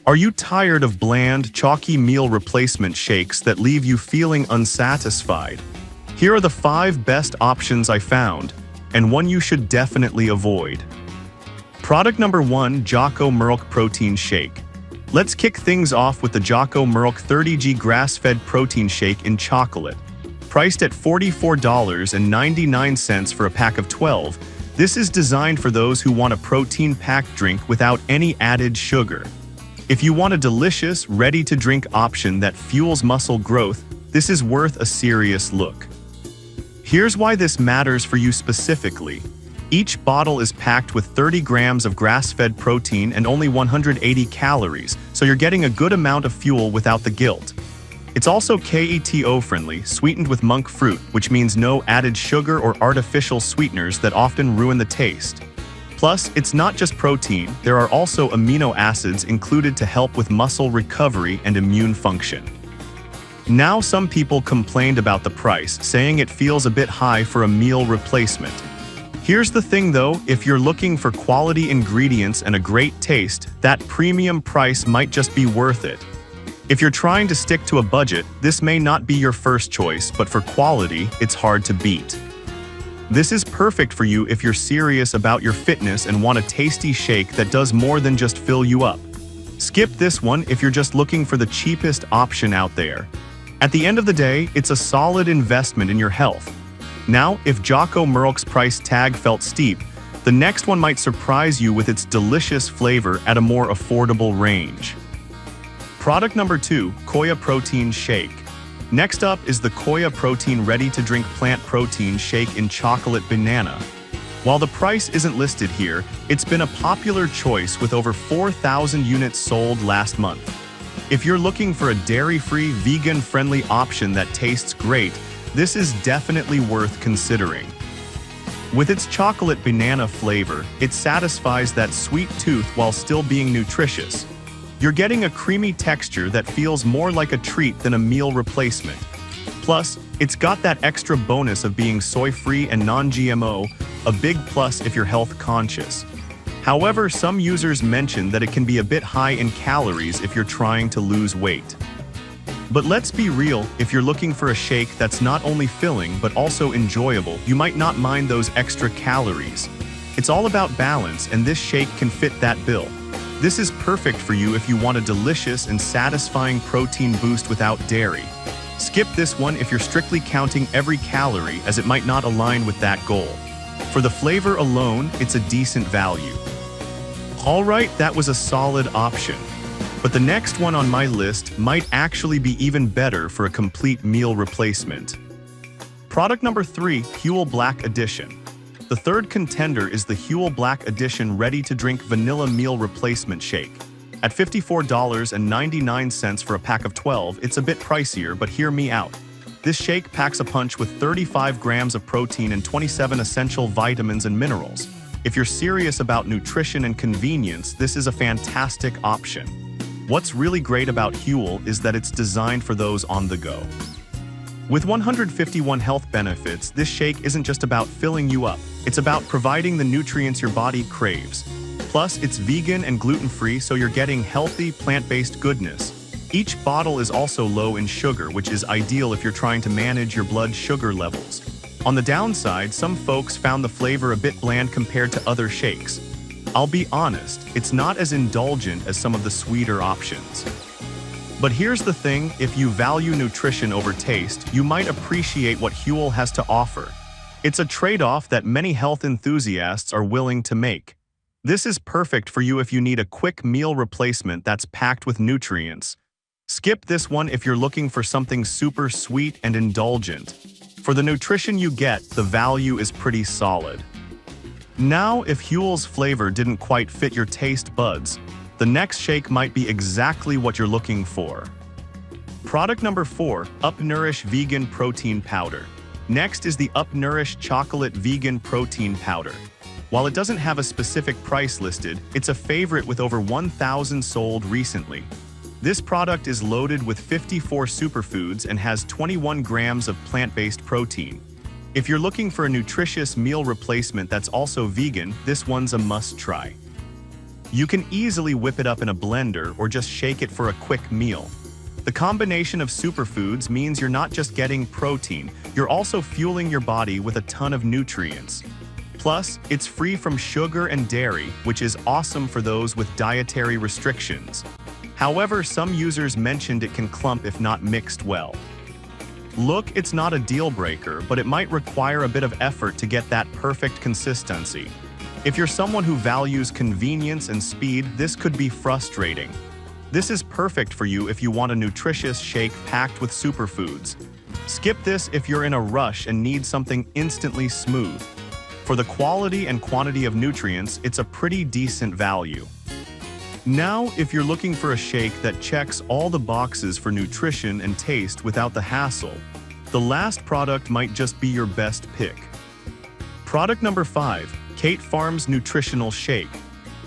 Are you tired of bland, chalky meal replacement shakes that leave you feeling unsatisfied? Here are the 5 best options I found, and one you should definitely avoid. Product number 1, Jocko Murk Protein Shake. Let's kick things off with the Jocko Murk 30g grass-fed protein shake in chocolate. Priced at $44.99 for a pack of 12, this is designed for those who want a protein-packed drink without any added sugar. If you want a delicious, ready-to-drink option that fuels muscle growth, this is worth a serious look. Here's why this matters for you specifically. Each bottle is packed with 30 grams of grass-fed protein and only 180 calories, so you're getting a good amount of fuel without the guilt. It's also keto-friendly, sweetened with monk fruit, which means no added sugar or artificial sweeteners that often ruin the taste. Plus, it's not just protein, there are also amino acids included to help with muscle recovery and immune function. Now, some people complained about the price, saying it feels a bit high for a meal replacement. Here's the thing though, if you're looking for quality ingredients and a great taste, that premium price might just be worth it. If you're trying to stick to a budget, this may not be your first choice, but for quality, it's hard to beat. This is perfect for you if you're serious about your fitness and want a tasty shake that does more than just fill you up. Skip this one if you're just looking for the cheapest option out there. At the end of the day, it's a solid investment in your health. Now, if Jocko Murk's price tag felt steep, the next one might surprise you with its delicious flavor at a more affordable range. Product number 2, Koya Protein Shake. Next up is the Koya Protein ready-to-drink plant protein shake in chocolate banana. While the price isn't listed here, it's been a popular choice with over 4,000 units sold last month. If you're looking for a dairy-free, vegan-friendly option that tastes great, this is definitely worth considering. With its chocolate banana flavor, it satisfies that sweet tooth while still being nutritious. You're getting a creamy texture that feels more like a treat than a meal replacement. Plus, it's got that extra bonus of being soy-free and non-GMO, a big plus if you're health conscious. However, some users mention that it can be a bit high in calories if you're trying to lose weight. But let's be real, if you're looking for a shake that's not only filling but also enjoyable, you might not mind those extra calories. It's all about balance, and this shake can fit that bill. This is perfect for you if you want a delicious and satisfying protein boost without dairy. Skip this one if you're strictly counting every calorie, as it might not align with that goal. For the flavor alone, it's a decent value. Alright, that was a solid option. But the next one on my list might actually be even better for a complete meal replacement. Product number 3, Huel Black Edition. The third contender is the Huel Black Edition ready-to-drink vanilla meal replacement shake. At $54.99 for a pack of 12, it's a bit pricier, but hear me out. This shake packs a punch with 35 grams of protein and 27 essential vitamins and minerals. If you're serious about nutrition and convenience, this is a fantastic option. What's really great about Huel is that it's designed for those on the go. With 151 health benefits, this shake isn't just about filling you up, it's about providing the nutrients your body craves. Plus, it's vegan and gluten-free, so you're getting healthy, plant-based goodness. Each bottle is also low in sugar, which is ideal if you're trying to manage your blood sugar levels. On the downside, some folks found the flavor a bit bland compared to other shakes. I'll be honest, it's not as indulgent as some of the sweeter options. But here's the thing, if you value nutrition over taste, you might appreciate what Huel has to offer. It's a trade-off that many health enthusiasts are willing to make. This is perfect for you if you need a quick meal replacement that's packed with nutrients. Skip this one if you're looking for something super sweet and indulgent. For the nutrition you get, the value is pretty solid. Now, if Huel's flavor didn't quite fit your taste buds, the next shake might be exactly what you're looking for. Product number 4, Upnourish Vegan Protein Powder. Next is the Upnourish Chocolate Vegan Protein Powder. While it doesn't have a specific price listed, it's a favorite with over 1,000 sold recently. This product is loaded with 54 superfoods and has 21 grams of plant-based protein. If you're looking for a nutritious meal replacement that's also vegan, this one's a must-try. You can easily whip it up in a blender or just shake it for a quick meal. The combination of superfoods means you're not just getting protein, you're also fueling your body with a ton of nutrients. Plus, it's free from sugar and dairy, which is awesome for those with dietary restrictions. However, some users mentioned it can clump if not mixed well. Look, it's not a deal breaker, but it might require a bit of effort to get that perfect consistency. If you're someone who values convenience and speed, this could be frustrating. This is perfect for you if you want a nutritious shake packed with superfoods. Skip this if you're in a rush and need something instantly smooth. For the quality and quantity of nutrients, it's a pretty decent value. Now, if you're looking for a shake that checks all the boxes for nutrition and taste without the hassle, the last product might just be your best pick. Product number 5, Kate Farms Nutritional Shake.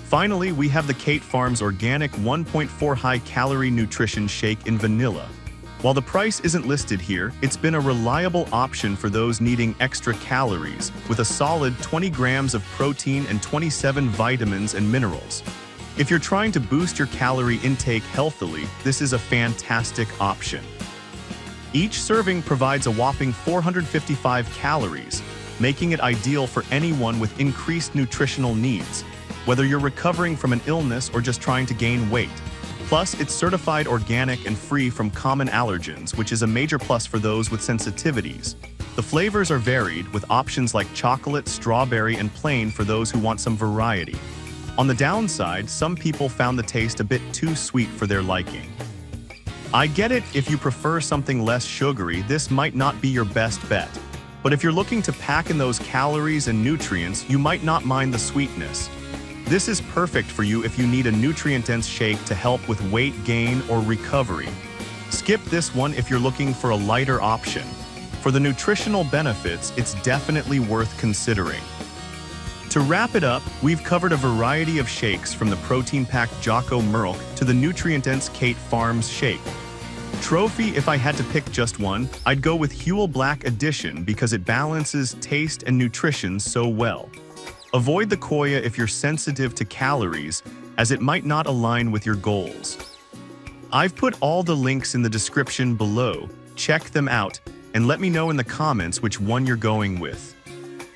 Finally, we have the Kate Farms Organic 1.4 High-Calorie Nutrition Shake in vanilla. While the price isn't listed here, it's been a reliable option for those needing extra calories, with a solid 20 grams of protein and 27 vitamins and minerals. If you're trying to boost your calorie intake healthily, this is a fantastic option. Each serving provides a whopping 455 calories, making it ideal for anyone with increased nutritional needs, whether you're recovering from an illness or just trying to gain weight. Plus, it's certified organic and free from common allergens, which is a major plus for those with sensitivities. The flavors are varied, with options like chocolate, strawberry, and plain for those who want some variety. On the downside, some people found the taste a bit too sweet for their liking. I get it, if you prefer something less sugary, this might not be your best bet. But if you're looking to pack in those calories and nutrients, you might not mind the sweetness. This is perfect for you if you need a nutrient-dense shake to help with weight gain or recovery. Skip this one if you're looking for a lighter option. For the nutritional benefits, it's definitely worth considering. To wrap it up, we've covered a variety of shakes from the protein-packed Jocko Merlk to the nutrient-dense Kate Farms shake. Trophy, if I had to pick just one, I'd go with Huel Black Edition because it balances taste and nutrition so well. Avoid the Koya if you're sensitive to calories, as it might not align with your goals. I've put all the links in the description below. Check them out, and let me know in the comments which one you're going with.